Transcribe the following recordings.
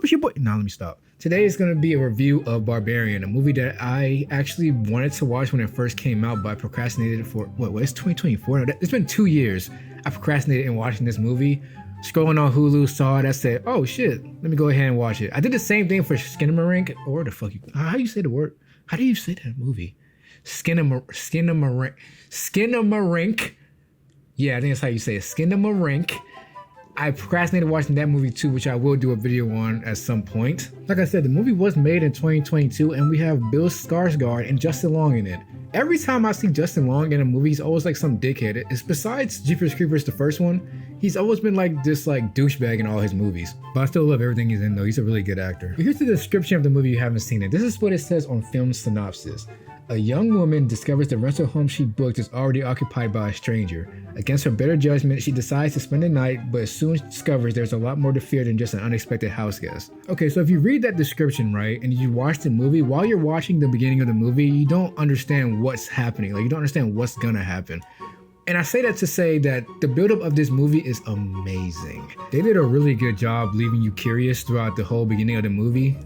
It's your boy. Now let me stop. Today is going to be a review of Barbarian, a movie that I actually wanted to watch when it first came out, but I procrastinated for, it's 2024? No, it's been 2 years. I procrastinated in watching this movie. Scrolling on Hulu, saw it, I said, oh shit, let me go ahead and watch it. I did the same thing for Skinamarink, or the fuck you, how do you say the word? How do you say that movie? Skinamarink. Yeah, I think that's how you say it, Skinamarink. I procrastinated watching that movie too, which I will do a video on at some point. Like I said, the movie was made in 2022 and we have Bill Skarsgård and Justin Long in it. Every time I see Justin Long in a movie, he's always like some dickhead. It's besides Jeepers Creepers, the first one, he's always been like this like douchebag in all his movies. But I still love everything he's in though. He's a really good actor. But here's the description of the movie if you haven't seen it. This is what it says on Film Synopsis. A young woman discovers the rental home she booked is already occupied by a stranger. Against her better judgment, she decides to spend the night, but soon discovers there's a lot more to fear than just an unexpected house guest. Okay, so if you read that description, right, and you watch the movie, while you're watching the beginning of the movie, you don't understand what's happening. Like, you don't understand what's gonna happen. And I say that to say that the buildup of this movie is amazing. They did a really good job leaving you curious throughout the whole beginning of the movie.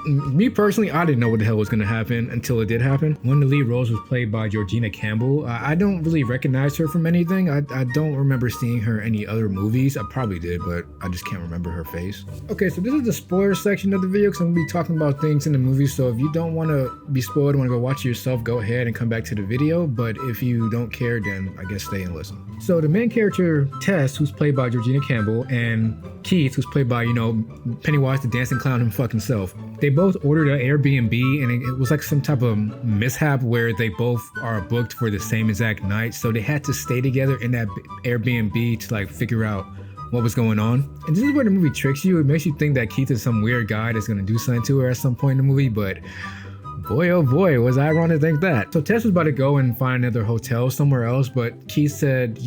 Me personally, I didn't know what the hell was going to happen until it did happen. One of the lead roles was played by Georgina Campbell. I don't really recognize her from anything. I don't remember seeing her in any other movies. I probably did, but I just can't remember her face. Okay, so this is the spoiler section of the video because I'm going to be talking about things in the movie. So if you don't want to be spoiled, want to go watch it yourself, go ahead and come back to the video. But if you don't care, then I guess stay and listen. So the main character, Tess, who's played by Georgina Campbell, and Keith, who's played by, Pennywise the dancing clown himself. They both ordered an Airbnb and it was like some type of mishap where they both are booked for the same exact night. So they had to stay together in that Airbnb to like figure out what was going on. And this is where the movie tricks you. It makes you think that Keith is some weird guy that's gonna do something to her at some point in the movie, but boy, oh boy, was I wrong to think that. So Tess was about to go and find another hotel somewhere else, but Keith said,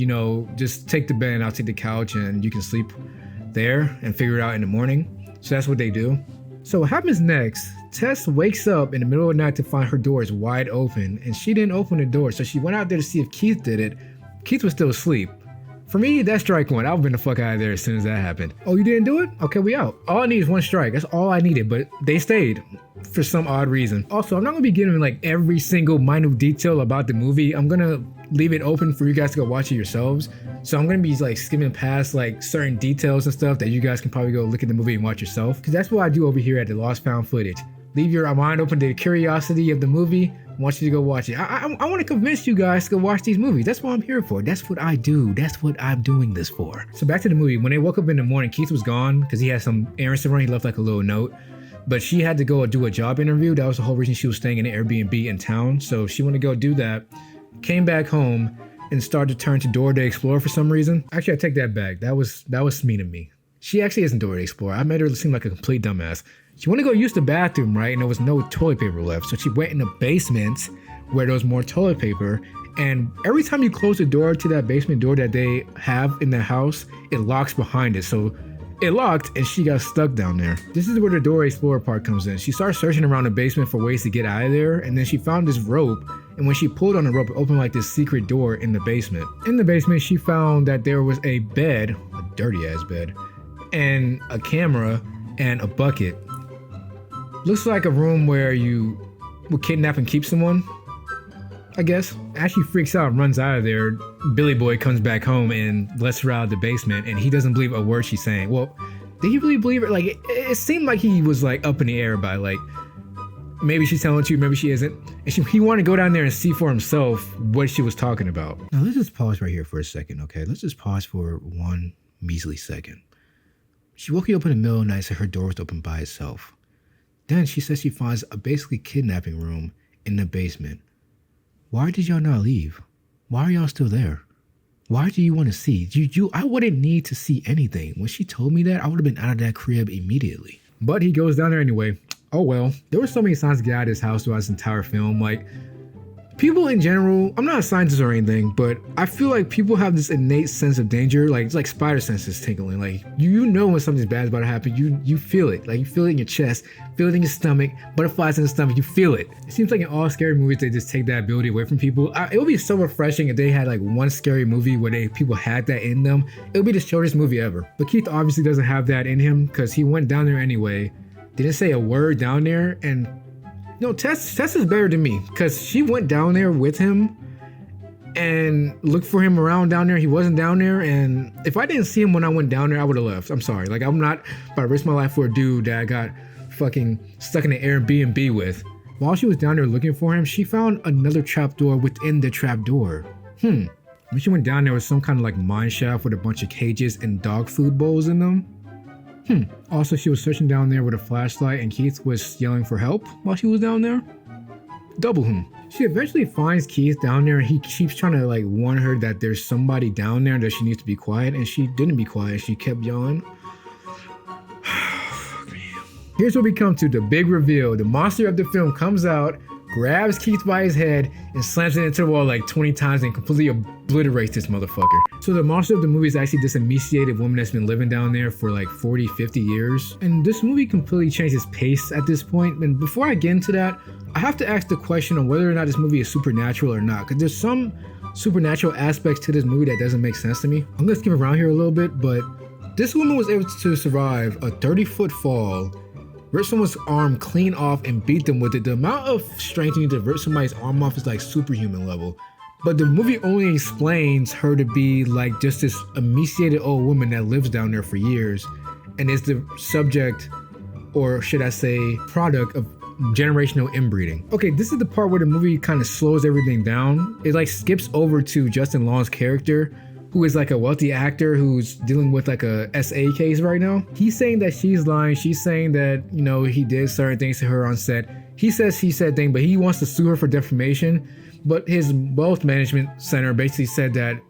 just take the bed and I'll take the couch and you can sleep there and figure it out in the morning. So that's what they do. So what happens next, Tess wakes up in the middle of the night to find her door is wide open and she didn't open the door. So she went out there to see if Keith did it. Keith was still asleep. For me, that's strike one. I would've been the fuck out of there as soon as that happened. Oh, you didn't do it? Okay, we out. All I need is one strike. That's all I needed, but they stayed for some odd reason. Also, I'm not gonna be giving like every single minute detail about the movie. I'm gonna leave it open for you guys to go watch it yourselves. So I'm gonna be like skimming past like certain details and stuff that you guys can probably go look at the movie and watch yourself. Because that's what I do over here at the Lost Found Footage. Leave your mind open to the curiosity of the movie. I want you to go watch it. I want to convince you guys to go watch these movies. That's what I'm here for. That's what I do. That's what I'm doing this for. So back to the movie. When they woke up in the morning, Keith was gone because he had some errands to run. He left like a little note. But she had to go do a job interview. That was the whole reason she was staying in an Airbnb in town. So she wanted to go do that. Came back home and started to turn to Dora the Explorer for some reason. Actually, I take that back. That was mean of me. She actually isn't Dora the Explorer. I made her seem like a complete dumbass. She wanted to go use the bathroom, right? And there was no toilet paper left. So she went in the basement where there was more toilet paper. And every time you close the door to that basement door that they have in the house, it locks behind it. So it locked and she got stuck down there. This is where the Dora Explorer part comes in. She started searching around the basement for ways to get out of there. And then she found this rope. And when she pulled on the rope, it opened like this secret door in the basement. In the basement, she found that there was a bed, a dirty ass bed, and a camera and a bucket. Looks like a room where you would kidnap and keep someone, I guess. As she freaks out and runs out of there, Billy Boy comes back home and lets her out of the basement and he doesn't believe a word she's saying. Well, did he really believe her? Like, it seemed like he was like up in the air by like, maybe she's telling the truth, maybe she isn't. And he wanted to go down there and see for himself what she was talking about. Now let's just pause right here for a second, okay? Let's just pause for one measly second. She woke you up in the middle of the night so her door was open by itself. Then she says she finds a basically kidnapping room in the basement. Why did y'all not leave? Why are y'all still there? Why do you want to see? I wouldn't need to see anything. When she told me that, I would have been out of that crib immediately. But he goes down there anyway. Oh well. There were so many signs to get out of this house throughout this entire film. Like, People in general, I'm not a scientist or anything, but I feel like people have this innate sense of danger, like it's like spider senses tingling. Like you know when something's bad is about to happen, you feel it. Like you feel it in your chest, feel it in your stomach, butterflies in the stomach, you feel it. It seems like in all scary movies they just take that ability away from people. It would be so refreshing if they had like one scary movie where people had that in them. It would be the shortest movie ever. But Keith obviously doesn't have that in him because he went down there anyway, didn't say a word down there, and no, Tess is better than me because she went down there with him and looked for him around down there. He wasn't down there, and if I didn't see him when I went down there, I would have left. I'm sorry. Like, I'm not about to risk my life for a dude that I got fucking stuck in an Airbnb with. While she was down there looking for him, she found another trapdoor within the trapdoor. When she went down there was some kind of like mine shaft with a bunch of cages and dog food bowls in them. Also, she was searching down there with a flashlight and Keith was yelling for help while she was down there. Double She eventually finds Keith down there and he keeps trying to like warn her that there's somebody down there that she needs to be quiet, and she didn't be quiet. She kept yelling. Here's where we come to the big reveal. The monster of the film comes out, grabs Keith by his head and slams it into the wall like 20 times and completely obliterates this motherfucker. So the monster of the movie is actually this emaciated woman that's been living down there for like 40, 50 years. And this movie completely changes pace at this point. And before I get into that, I have to ask the question on whether or not this movie is supernatural or not, because there's some supernatural aspects to this movie that doesn't make sense to me. I'm gonna skip around here a little bit, but this woman was able to survive a 30-foot fall, rip someone's arm clean off and beat them with it. The amount of strength you need to rip somebody's arm off is like superhuman level. But the movie only explains her to be like just this emaciated old woman that lives down there for years and is the subject, or should I say product, of generational inbreeding. Okay, this is the part where the movie kind of slows everything down. It like skips over to Justin Long's character, who is like a wealthy actor who's dealing with like a SA case right now. He's saying that she's lying. She's saying that, you know, he did certain things to her on set. He says he said things, but he wants to sue her for defamation. But his wealth management center basically said that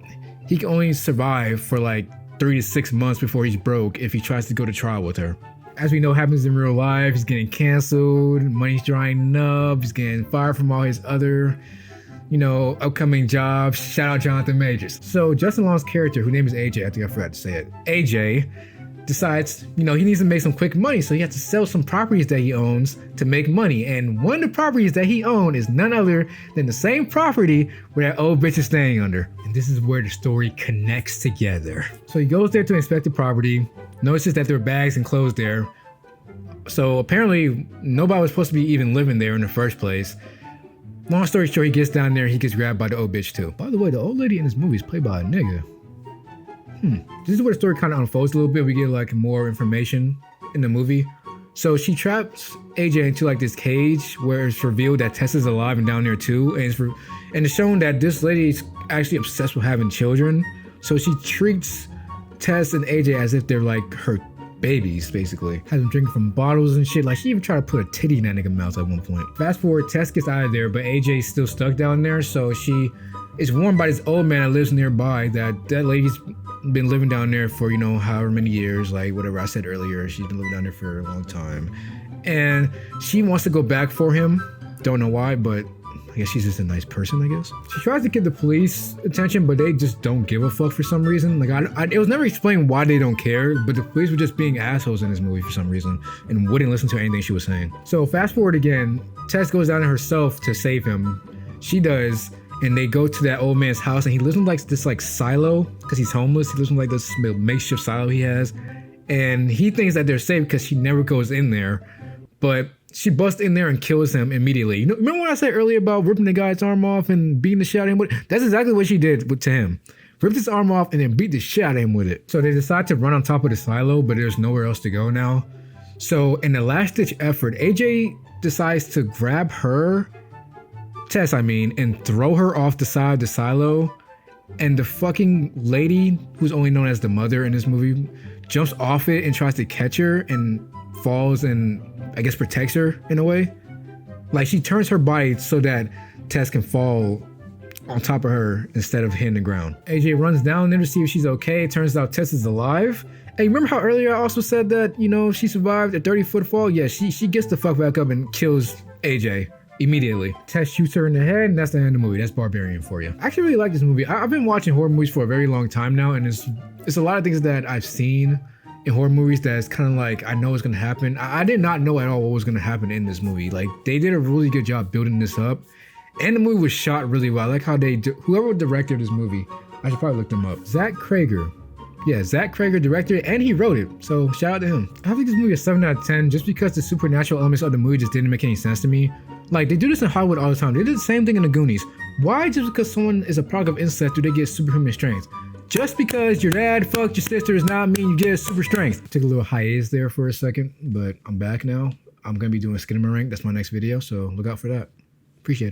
he can only survive for like 3 to 6 months before he's broke if he tries to go to trial with her. As we know happens in real life, he's getting canceled, money's drying up, he's getting fired from all his other, you know, upcoming jobs. Shout out Jonathan Majors. So Justin Long's character, whose name is AJ, I think I forgot to say it. AJ decides, you know, he needs to make some quick money, so he has to sell some properties that he owns to make money. And one of the properties that he owned is none other than the same property where that old bitch is staying under. And this is where the story connects together. So he goes there to inspect the property, notices that there are bags and clothes there. So apparently nobody was supposed to be even living there in the first place. Long story short, he gets down there, he gets grabbed by the old bitch too. By the way, the old lady in this movie is played by a nigga. This is where the story kind of unfolds a little bit. We get like more information in the movie. So she traps AJ into like this cage where it's revealed that Tessa's alive and down there too. And it's shown that this lady is actually obsessed with having children. So she treats Tess and AJ as if they're like her babies, basically. Has them drinking from bottles and shit. Like, she even tried to put a titty in that nigga mouth at one point. Fast forward, Tess gets out of there, but AJ's still stuck down there. So she is warned by this old man that lives nearby that lady's been living down there for, you know, however many years, like whatever I said earlier. She's been living down there for a long time. And she wants to go back for him. Don't know why, but I guess she's just a nice person, I guess. She tries to get the police attention, but they just don't give a fuck for some reason. Like, it was never explained why they don't care, but the police were just being assholes in this movie for some reason and wouldn't listen to anything she was saying. So fast forward again, Tess goes down there herself to save him. She does, and they go to that old man's house, and he lives in like this like silo because he's homeless. He lives in like this makeshift silo he has, and he thinks that they're safe because she never goes in there, but she busts in there and kills him immediately. You know, remember what I said earlier about ripping the guy's arm off and beating the shit out of him with it? That's exactly what she did to him. Ripped his arm off and then beat the shit out of him with it. So they decide to run on top of the silo, but there's nowhere else to go now. So in the last ditch effort, AJ decides to grab her, Tess I mean, and throw her off the side of the silo. And the fucking lady, who's only known as the mother in this movie, jumps off it and tries to catch her and falls and I guess protects her in a way. Like, she turns her body so that Tess can fall on top of her instead of hitting the ground. AJ runs down there to see if she's okay. It turns out Tess is alive. Hey, remember how earlier I also said that, you know, she survived a 30-foot fall? Yeah, she gets the fuck back up and kills AJ. immediately. Tess shoots her in the head, and that's the end of the movie. That's Barbarian for you. I actually really like this movie. I've been watching horror movies for a very long time now, and it's a lot of things that I've seen in horror movies that's kind of like I know what's gonna happen. I did not know at all what was gonna happen in this movie. Like they did a really good job building this up, and the movie was shot really well. I like how whoever directed this movie, I should probably look them up. Zach Cregger. Yeah, Zach Cregger directed it and he wrote it, so shout out to him. I think this movie is 7 out of 10 just because the supernatural elements of the movie just didn't make any sense to me. Like, they do this in Hollywood all the time. They did the same thing in the Goonies. Why just because someone is a product of incest do they get superhuman strength? Just because your dad fucked your sister does not mean you get super strength. Took a little hiatus there for a second, but I'm back now. I'm gonna be doing Skinamarink. That's my next video, so look out for that. Appreciate it.